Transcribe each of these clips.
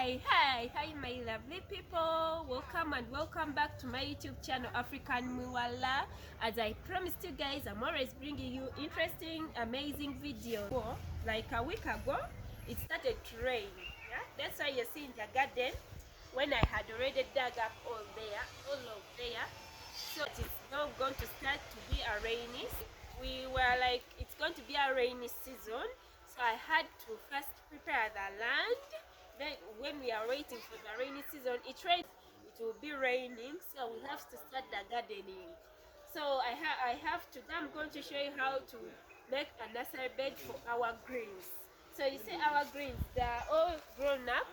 Hi my lovely people, welcome back to my YouTube channel African Muwala. As I promised you guys, I'm always bringing you interesting, amazing videos. Like a week ago it started to rain. That's why you see in the garden when I had already dug up all of there, so it's not going to start to be a rainy. We were like, it's going to be a rainy season, so I had to first prepare the land. Then when we are waiting for the rainy season, it rains, it will be raining, so we have to start the gardening. So I'm going to show you how to make a nursery bed for our greens. So you see our greens, they're all grown up.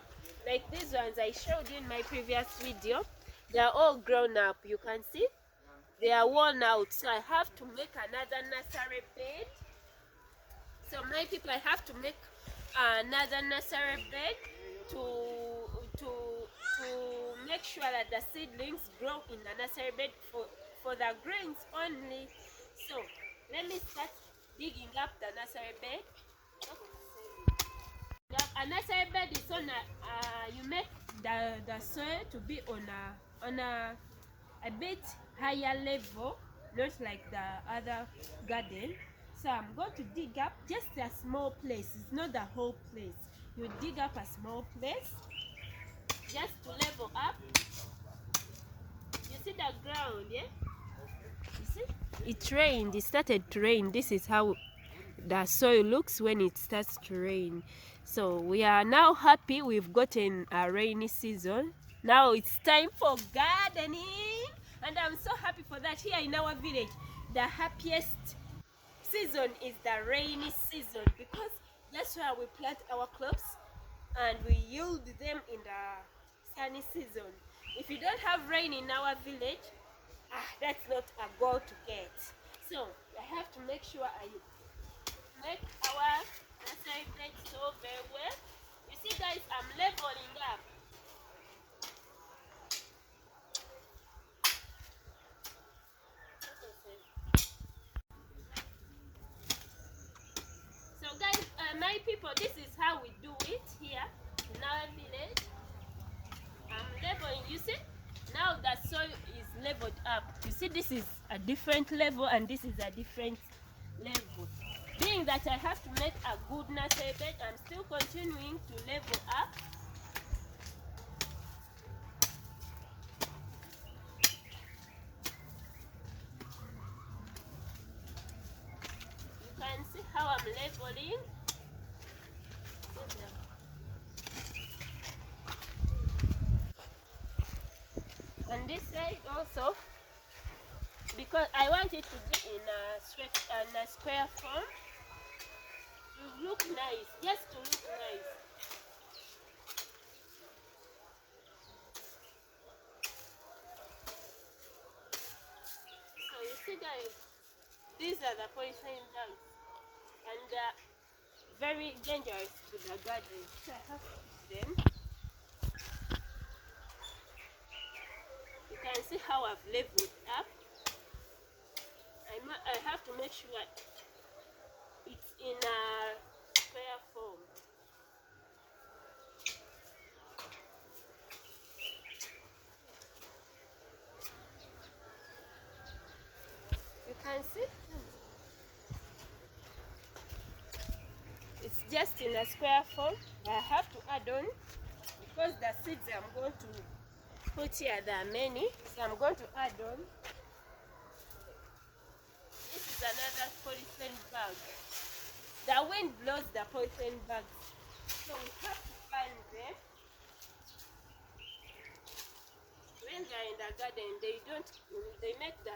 Like these ones I showed you in my previous video, they're all grown up. You can see they are worn out, so I have to make another nursery bed. So my people, I have to make another nursery bed to make sure that the seedlings grow in the nursery bed for the greens only. So let me start digging up the nursery bed. A nursery bed is on you make the soil to be on a bit higher level, not like the other garden. So I'm going to dig up just a small place. It's not the whole place. You dig up a small place just to level up. You see the ground, yeah? You see? It rained. It started to rain. This is how the soil looks when it starts to rain. So we are now happy we've gotten a rainy season. Now it's time for gardening, and I'm so happy for that. Here in our village, the happiest season is the rainy season, because that's where we plant our crops and we yield them in the sunny season. If you don't have rain in our village, that's not a goal to get. So I have to make sure I make our nursery bed so very well. You see guys, I'm leveling up. So guys, my people, this is how we do it here in our village. I'm leveling. You see, now the soil is leveled up. You see, this is a different level and this is a different level. Being that I have to make a good nursery bed, I'm still continuing to level up. You can see how I'm leveling. On this side also, because I want it to be in a square form, to look nice, just to look nice. So you see guys, these are the polythene bags, and very dangerous to the garden. So I have to put them. You can see how I've leveled up. I have to make sure it's in a square form. You can see it's just in a square form. I have to add on, because the seeds I'm going to put here, there are many, so I'm going to add on. This is another polythene bag. The wind blows the polythene bags, so we have to find them. When they're in the garden, they make the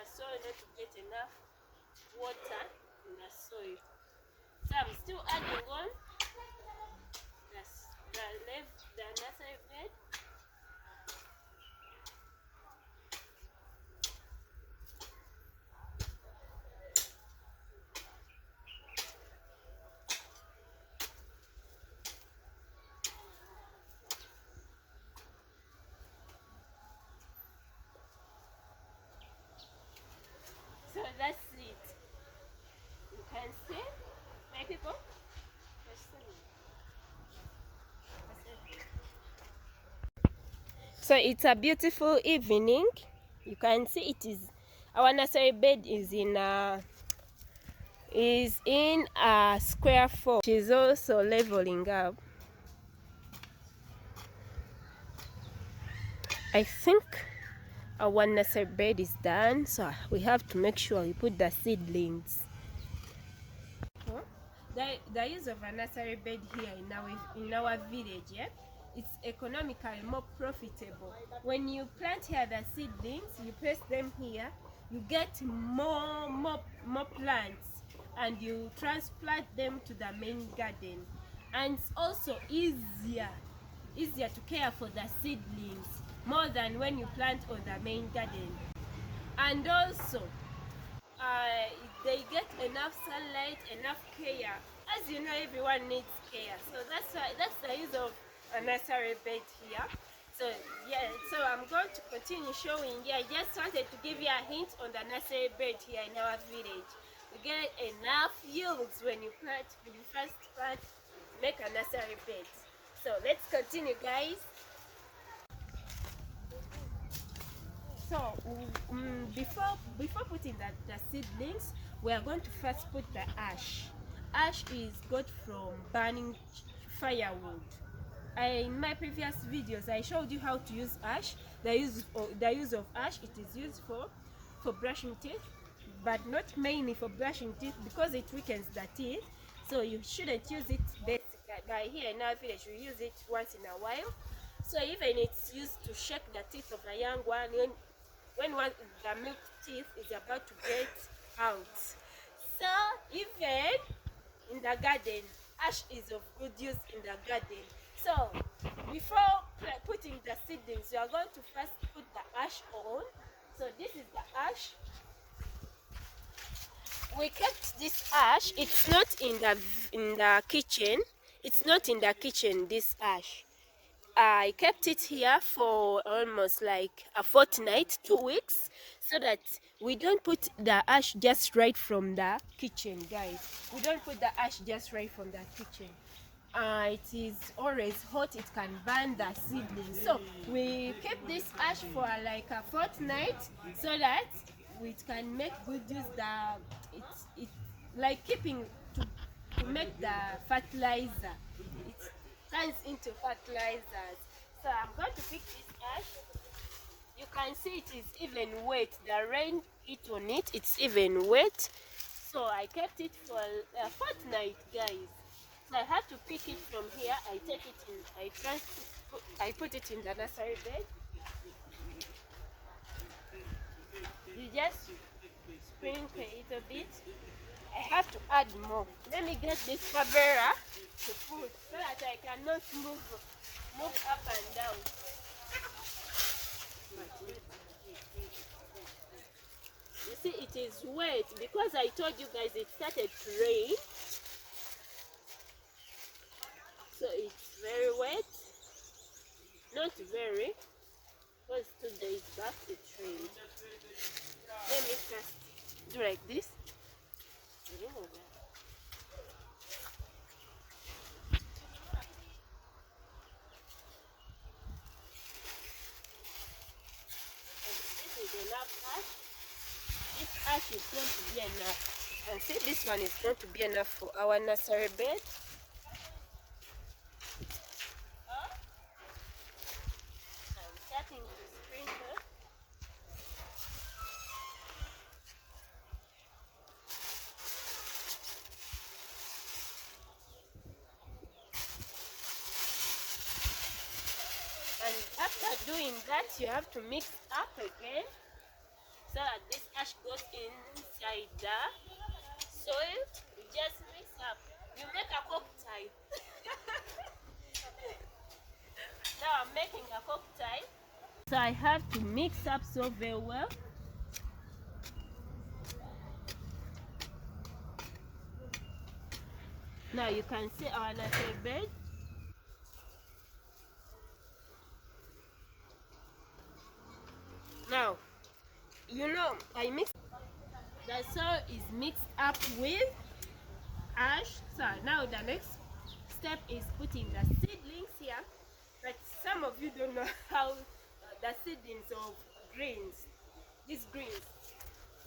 soil not to get enough water in the soil. So I'm still adding on the nursery bed. So that's it. You can see, my people. So it's a beautiful evening. You can see it is our nursery bed is in a square form. She's also leveling up. I think our nursery bed is done, so we have to make sure we put the seedlings. The use of a nursery bed here in our village, yeah, it's economically more profitable. When you plant here the seedlings, you place them here, you get more plants, and you transplant them to the main garden. And it's also easier to care for the seedlings more than when you plant on the main garden. And also they get enough sunlight, enough care. As you know, everyone needs care, so that's the use of a nursery bed here. So yeah, so I'm going to continue showing you. I just wanted to give you a hint on the nursery bed here in our village. You get enough yields when you first plant, make a nursery bed. So let's continue, guys. So before putting the seedlings, we are going to first put the ash. Ash is got from burning firewood. In my previous videos, I showed you how to use ash. The use of ash, it is used for brushing teeth, but not mainly for brushing teeth because it weakens the teeth. So you shouldn't use it by here in our village. We use it once in a while. So even it's used to shake the teeth of a young one when the milk teeth is about to get out. So even in the garden, ash is of good use in the garden. So before putting the seedlings, you are going to first put the ash on. So this is the ash. We kept this ash. It's not in the kitchen. It's not in the kitchen, this ash. I kept it here for almost like a fortnight, 2 weeks, so that we don't put the ash just right from the kitchen, guys. We don't put the ash just right from the kitchen. It is always hot, it can burn the seedlings. So we kept this ash for like a fortnight so that it can make good use it's like keeping to make the fertilizer. It turns into fertilizers. So I'm going to pick this ash. You can see it is even wet. The rain hit on it, it's even wet. So I kept it for a fortnight, guys. So I have to pick it from here. I take it in, I put it in the nursery bed. You just sprinkle a little bit. I have to add more. Let me get this camera to put so that I cannot move up and down. You see, it is wet because I told you guys it started to rain. So it's very wet. Not very, because 2 days back it rained. Let me first do like this. This is enough ash. This ash is going to be enough. And see, this one is going to be enough for our nursery bed. I'm starting to sprinkle. And after doing that, you have to mix up again so that this ash goes inside the soil. You just mix up. You make a cocktail. Now I'm making a cocktail. So I have to mix up so very well. Now you can see our nursery bed. Now, you know, I mixed the soil is mixed up with ash. So now the next step is putting the seedlings here. But some of you don't know how the seedlings of greens. These greens,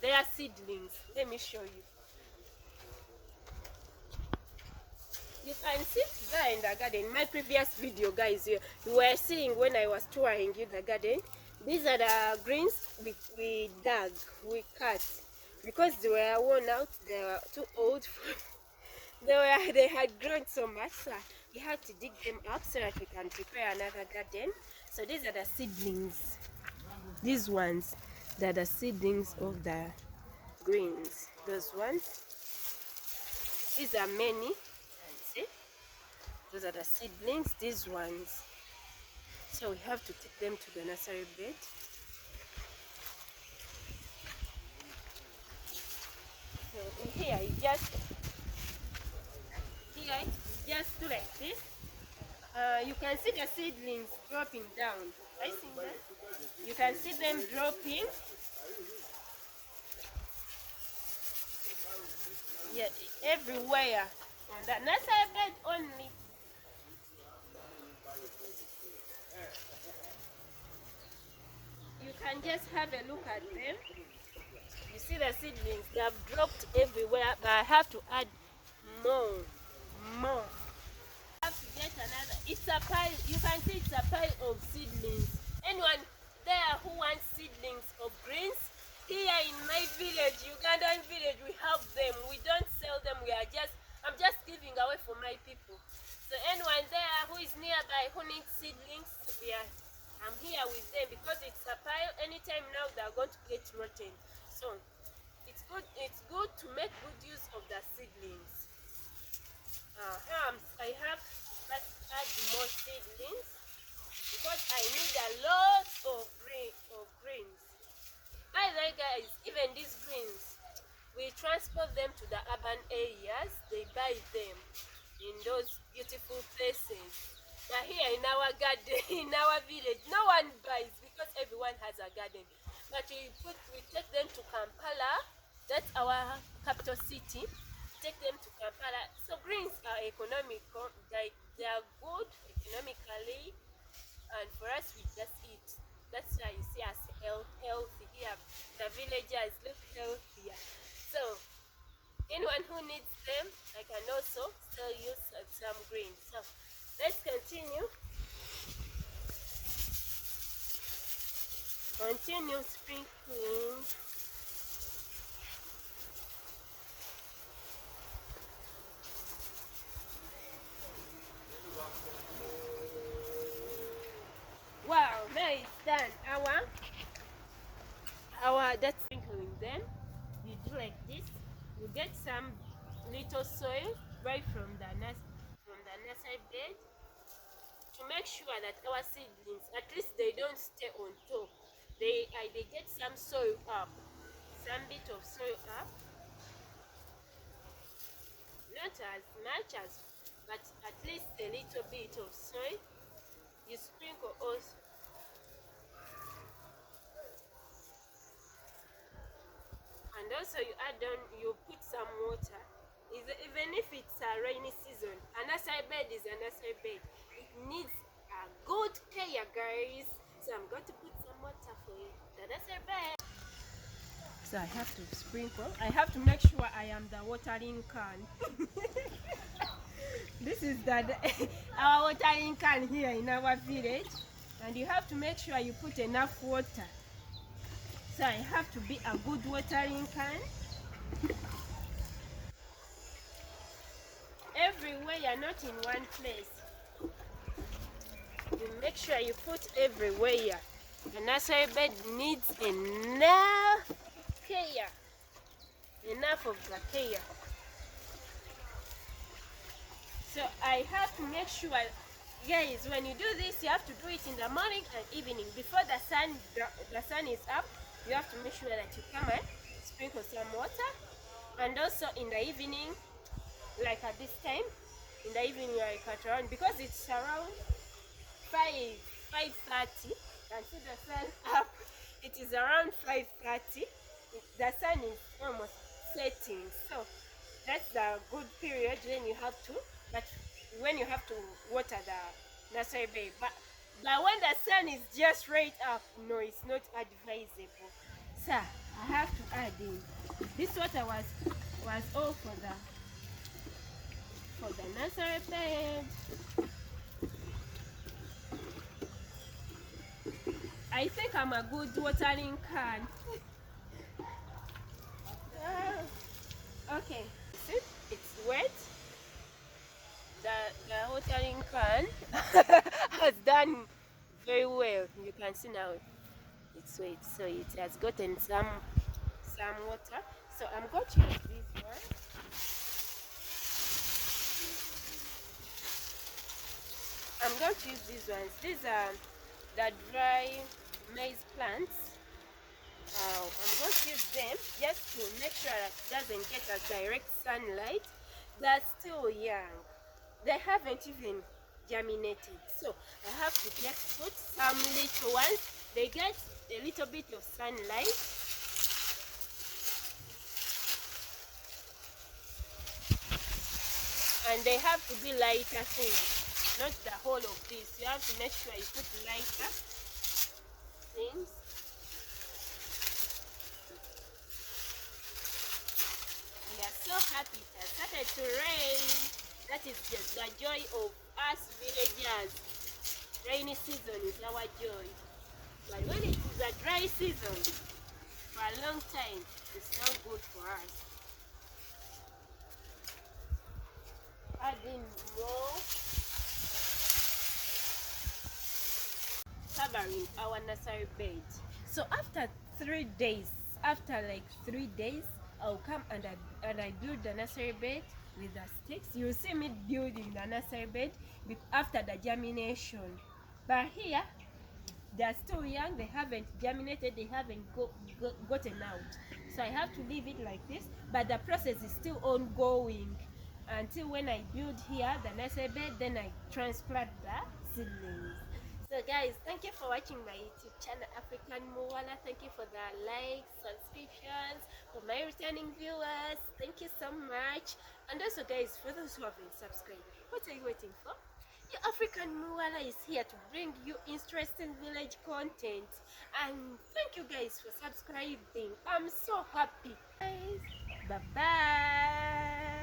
they are seedlings. Let me show you. You can see there in the garden. In my previous video, guys, you were seeing when I was touring you the garden. These are the greens we dug, we cut, because they were worn out. They were too old. They had grown so much, so we had to dig them up so that we can prepare another garden. So these are the seedlings. These ones, they're the seedlings of the greens. Those ones. These are many. See? Those are the seedlings, these ones. So we have to take them to the nursery bed. So in here, you just do like this. You can see the seedlings dropping down. I see that. You can see them dropping. Yeah, everywhere. On the nursery bed only. You can just have a look at them. You see the seedlings, they have dropped everywhere, but I have to add more. I have to get another. It's a pile. You can see it's a pile of seedlings. Anyone there who wants seedlings of greens? Here in my village, Ugandan village, we have them. We don't sell them. I'm just giving away for my people. So anyone there who is nearby who needs seedlings, I'm here with them because it's a pile. Anytime now they are going to get rotten. So it's good to make good use of the seedlings. I have to add more seedlings because I need a lot of greens. By the way, guys, even these greens, we transport them to the urban areas. They buy them in those beautiful places. But here in our garden, in our village, no one buys because everyone has a garden. But we take them to Kampala. That's our capital city. Take them to Kampala. So greens are economical. They are good economically, and for us we just eat. That's why you see us healthy here. The villagers look healthier. So anyone who needs them, I can also sell you some greens. So let's continue. Continue sprinkling. Wow, now it's done. That's sprinkling them. You do like this. You get some little soil right from the nursery bed to make sure that our seedlings, at least they don't stay on top. They get some soil up, some bit of soil up. Not as much as, but at least a little bit of soil. You sprinkle also. And also you put some water. Even if it's a rainy season, a nursery bed is a nursery bed. It needs a good care, guys. So I'm going to put some water for you. The nursery bed. So I have to sprinkle. I have to make sure I am the watering can. This is our watering can here in our village. And you have to make sure you put enough water. So I have to be a good watering can. Everywhere, not in one place. You make sure you put everywhere. The nursery bed needs enough care. Enough of the care. So I have to make sure, guys, when you do this, you have to do it in the morning and evening. Before the sun is up, you have to make sure that you come and sprinkle some water. And also in the evening, like at this time, in the evening, like at around, because it's around 5:30. You can see the sun up. It is around 5:30. The sun is almost setting, so that's the good period when you have to. But when you have to water the nursery bed, but But when the sun is just right up, no, it's not advisable. So I have to add in. This water was all for the nursery bed. I think I'm a good watering can. Okay, see, it's wet. The watering can has done very well. You can see now it's wet, so it has gotten some water. So I'm going to use this one. I'm going to use these ones. These are the dry maize plants. I'm going to use them just to make sure that it doesn't get a direct sunlight. They're still young. They haven't even germinated. So I have to just put some little ones. They get a little bit of sunlight. And they have to be lighter things, not the whole of this. You have to make sure you put lighter things. We are so happy it has started to rain. That is just the joy of us villagers. Rainy season is our joy. But when it is a dry season, for a long time, it's not good for us. Adding more, covering our nursery bed. So after 3 days, I'll come and I build the nursery bed with the sticks. You'll see me building the nursery bed after the germination. But here, they're still young, they haven't germinated, they haven't gotten out. So I have to leave it like this, but the process is still ongoing until when I build here the nursery bed, then I transplant the seedlings. So guys, thank you for watching my YouTube channel African Muwala. Thank you for the likes, subscriptions, for my returning viewers. Thank you so much. And also guys, for those who haven't subscribed, what are you waiting for? Your African Muwala is here to bring you interesting village content. And thank you guys for subscribing. I'm so happy. Guys, bye bye.